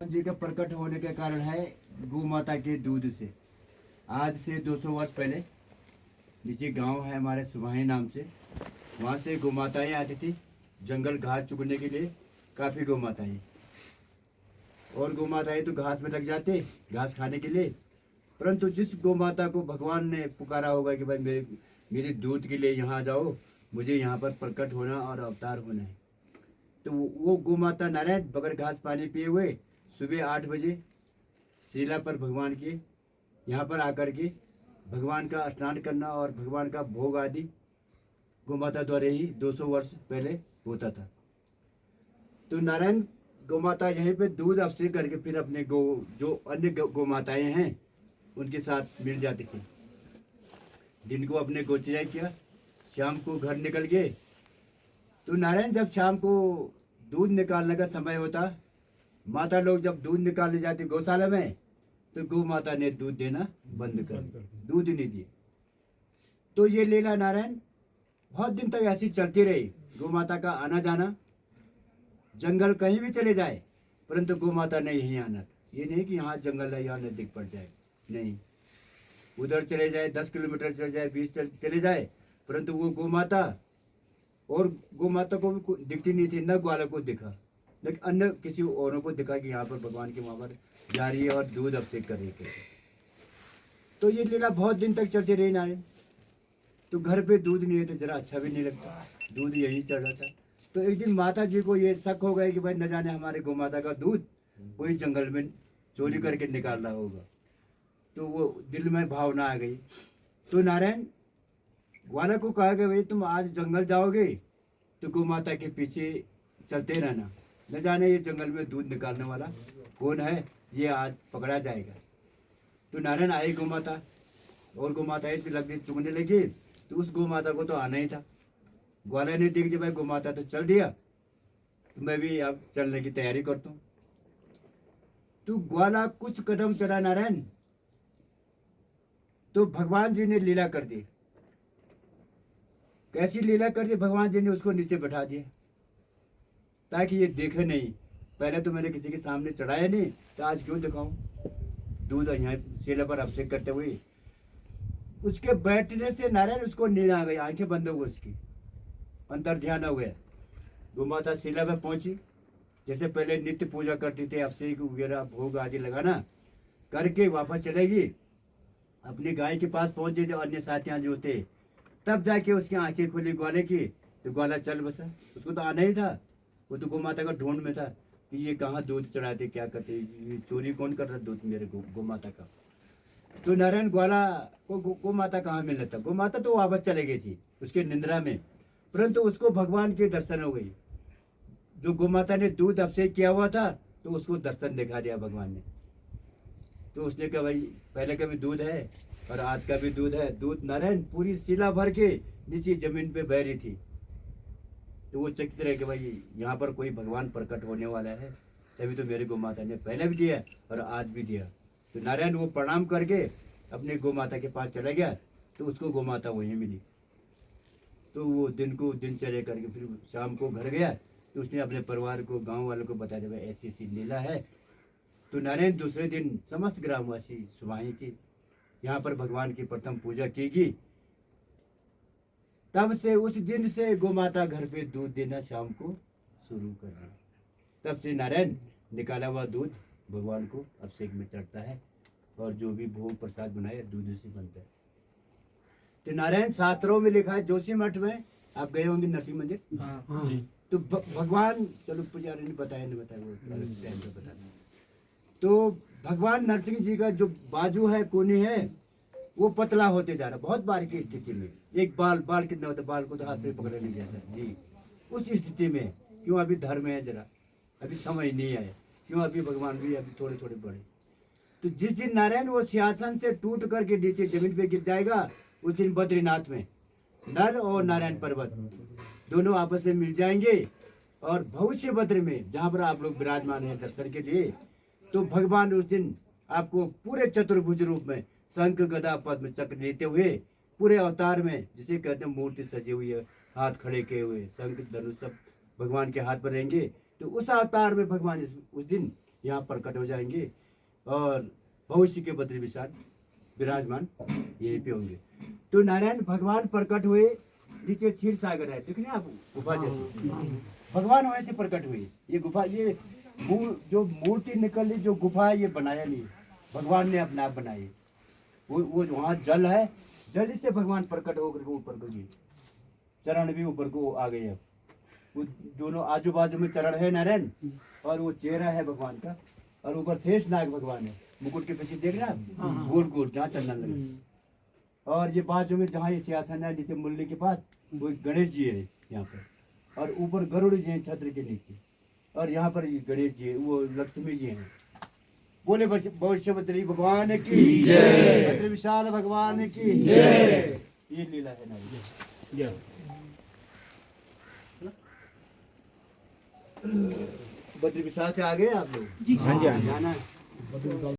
जी का प्रकट होने का कारण है गौ माता के दूध से। आज से 200 वर्ष पहले नीचे गांव है हमारे सुबाही नाम से, वहाँ से गौ माताएँ आती थी जंगल घास चुगने के लिए। काफ़ी गौ माताएँ, और गौ माताएँ तो घास में लग जाते घास खाने के लिए। परंतु जिस गौ माता को भगवान ने पुकारा होगा कि भाई मेरे दूध के लिए यहाँ जाओ, मुझे यहाँ पर प्रकट होना और अवतार होना है, तो वो गौ माता नारायण बगैर घास पानी पिए हुए सुबह 8 बजे शिला पर भगवान के यहाँ पर आकर के भगवान का स्नान करना और भगवान का भोग आदि गौ माता द्वारा ही 200 वर्ष पहले होता था। तो नारायण गौ माता यहीं पे दूध अभिषेक करके फिर अपने गौ जो अन्य गौ माताएँ हैं उनके साथ मिल जाती थी। दिन को अपने गोचरिया किया, शाम को घर निकल गए। तो नारायण जब शाम को दूध निकालने का समय होता, माता लोग जब दूध निकालने जाती गौशाला में, तो गौ माता ने दूध देना बंद कर दूध नहीं दिए। तो ये लीला नारायण बहुत दिन तक ऐसी चलती रही। गौ माता का आना जाना, जंगल कहीं भी चले जाए परंतु गौ माता ने यहीं आना। ये नहीं कि यहाँ जंगल है यहाँ नजदीक पड़ जाए, नहीं, उधर चले जाए 10 किलोमीटर चले जाए 20 चले जाए, परंतु वो गौ माता, और गौ माता को भी दिखती नहीं थी, न ग्वाला को दिखा, लेकिन अन्य किसी औरों को दिखा कि यहाँ पर भगवान के वहाँ पर जा रही है और दूध अभिषेक कर रही है। तो ये लीला बहुत दिन तक चलती रही नारायण। तो घर पे दूध नहीं है तो जरा अच्छा भी नहीं लगता, दूध यही चल रहा था। तो एक दिन माता जी को ये शक हो गया कि भाई न जाने हमारे गौ माता का दूध कोई जंगल में चोरी करके निकाल रहा होगा। तो वो दिल में भावना आ गई। तो नारायण ग्वाला को कहा कि भाई तुम आज जंगल जाओगे तो गौ माता के पीछे चलते रहना, न जाने ये जंगल में दूध निकालने वाला कौन है, ये आज पकड़ा जाएगा। तो नारायण आई गौ माता, और गौ माता लग चुगने लगी। तो उस गौ माता को तो आना ही था। ग्वाला ने देख दिया भाई गौ माता तो चल दिया, तो मैं भी अब चलने की तैयारी करता हूँ। तो ग्वाला कुछ कदम चला नारायण, तो भगवान जी ने लीला कर दी। कैसी लीला कर दी, भगवान जी ने उसको नीचे बैठा दिया ताकि ये देखे नहीं। पहले तो मैंने किसी के सामने चढ़ाया नहीं, तो आज क्यों दिखाऊं दूध यहाँ शिला पर अभिषेक करते हुए। उसके बैठने से नारायण उसको नींद आ गई, आंखें बंद हो गई, उसकी अंतर ध्यान हो गया। गौ माता शिला में पहुंची, जैसे पहले नित्य पूजा करती थी, अभिषेक वगैरह भोग आदि लगाना करके वापस चलेगी। अपनी गाय के पास पहुंचे जो अन्य साथियां जो थे, तब जाके उसकी आंखें खुली ग्वाले की। तो ग्वाला चल बसा, उसको तो आना ही था, वो तो गौ माता का ढूंढ में था कि ये कहाँ दूध चढ़ाते क्या करते, ये चोरी कौन कर रहा दूध मेरे गौ माता का। तो नारायण ग्वाला को गौ माता कहाँ मिलना था, गौ माता तो वापस चले गई थी उसके निंद्रा में, परंतु उसको भगवान के दर्शन हो गई। जो गौ माता ने दूध अभिषेक किया हुआ था तो उसको दर्शन दिखा दिया भगवान ने। तो उसने कहा भाई पहले का भी दूध है और आज का भी दूध है। दूध नारायण पूरी शिला भर के नीचे जमीन पे बह रही थी। तो वो चकित रहे कि भाई यहाँ पर कोई भगवान प्रकट होने वाला है, तभी तो मेरे गौ माता ने पहले भी दिया और आज भी दिया। तो नारायण वो प्रणाम करके अपने गौ माता के पास चला गया, तो उसको गौ माता वहीं मिली। तो वो दिन को दिनचर्या करके फिर शाम को घर गया, तो उसने अपने परिवार को गांव वालों को बता दिया भाई ऐसी ऐसी लीला है। तो नारायण दूसरे दिन समस्त ग्रामवासी सुबाही की यहाँ पर भगवान की प्रथम पूजा की गई। तब से उस दिन से गौ माता घर पे दूध देना शाम को शुरू कर दिया। तब से नारायण निकाला हुआ दूध भगवान को अभिषेक में चढ़ता है, और जो भी भोग प्रसाद बनाए दूध से बनता है। तो नारायण शास्त्रों में लिखा है, जोशी मठ में आप गए होंगे नरसिंह मंदिर, तो भगवान, चलो पुजारी ने बताया नहीं बताया, वो टाइम पे बताना। तो भगवान नरसिंह जी का जो बाजू है, कोनी है, वो पतला होते जा रहा, बहुत बार की स्थिति में। एक बाल कितना होता है, बाल को तो हाथ से पकड़ा नहीं जाता जी। उस स्थिति में क्यों अभी धर्म है, जरा अभी समय नहीं आया, क्यों अभी भगवान भी अभी थोड़े थोड़े बढ़े। तो जिस दिन नारायण वो सिंहासन से टूट करके नीचे जमीन पे गिर जाएगा, उस दिन बद्रीनाथ में नर और नारायण पर्वत दोनों आपस में मिल जाएंगे, और भविष्य बद्र में जहाँ पर आप लोग विराजमान हैं दर्शन के लिए, तो भगवान उस दिन आपको पूरे चतुर्भुज रूप में शंख गदा पद्म चक्र लेते हुए पूरे अवतार में, जिसे कहते हैं मूर्ति सजी हुई है, हाथ खड़े किए हुए, शंख धनुष सब भगवान के हाथ पर रहेंगे। तो उस अवतार में भगवान उस दिन यहाँ प्रकट हो जाएंगे और भविष्य के बद्री विशाल विराजमान यहीं पे होंगे। तो नारायण भगवान प्रकट हुए, नीचे क्षीर सागर है, देख रहे हैं आप गुफा जैसे, भगवान वैसे प्रकट हुए। ये गुफा, ये जो मूर्ति निकली, जो गुफा है, ये बनाया नहीं, भगवान ने अपने आप बनाई। वो वहाँ जल है, जल से भगवान प्रकट होकर के ऊपर को जी, चरण भी ऊपर को आ गए। अब वो दोनों आजू बाजू में चरण है नारायण, और वो चेहरा है भगवान का, और ऊपर शेष नाग भगवान है, मुकुट के पीछे देख रहे हैं आप, गोल गोल जहाँ चंदन लगे। और ये बाजू में जहाँ ये सिंहासन है नीचे मुरली के पास, वो गणेश जी है यहाँ पर, और ऊपर गरुड़ जी हैं छत्र के नीचे, और यहाँ पर गणेश जी है, वो लक्ष्मी जी हैं। बोले भविष्य बद्री भगवान की जय, बद्री विशाल भगवान की जय। ये लीला है ना। बद्री विशाल से आ गए आप लोग? जी हाँ जी, जाना है।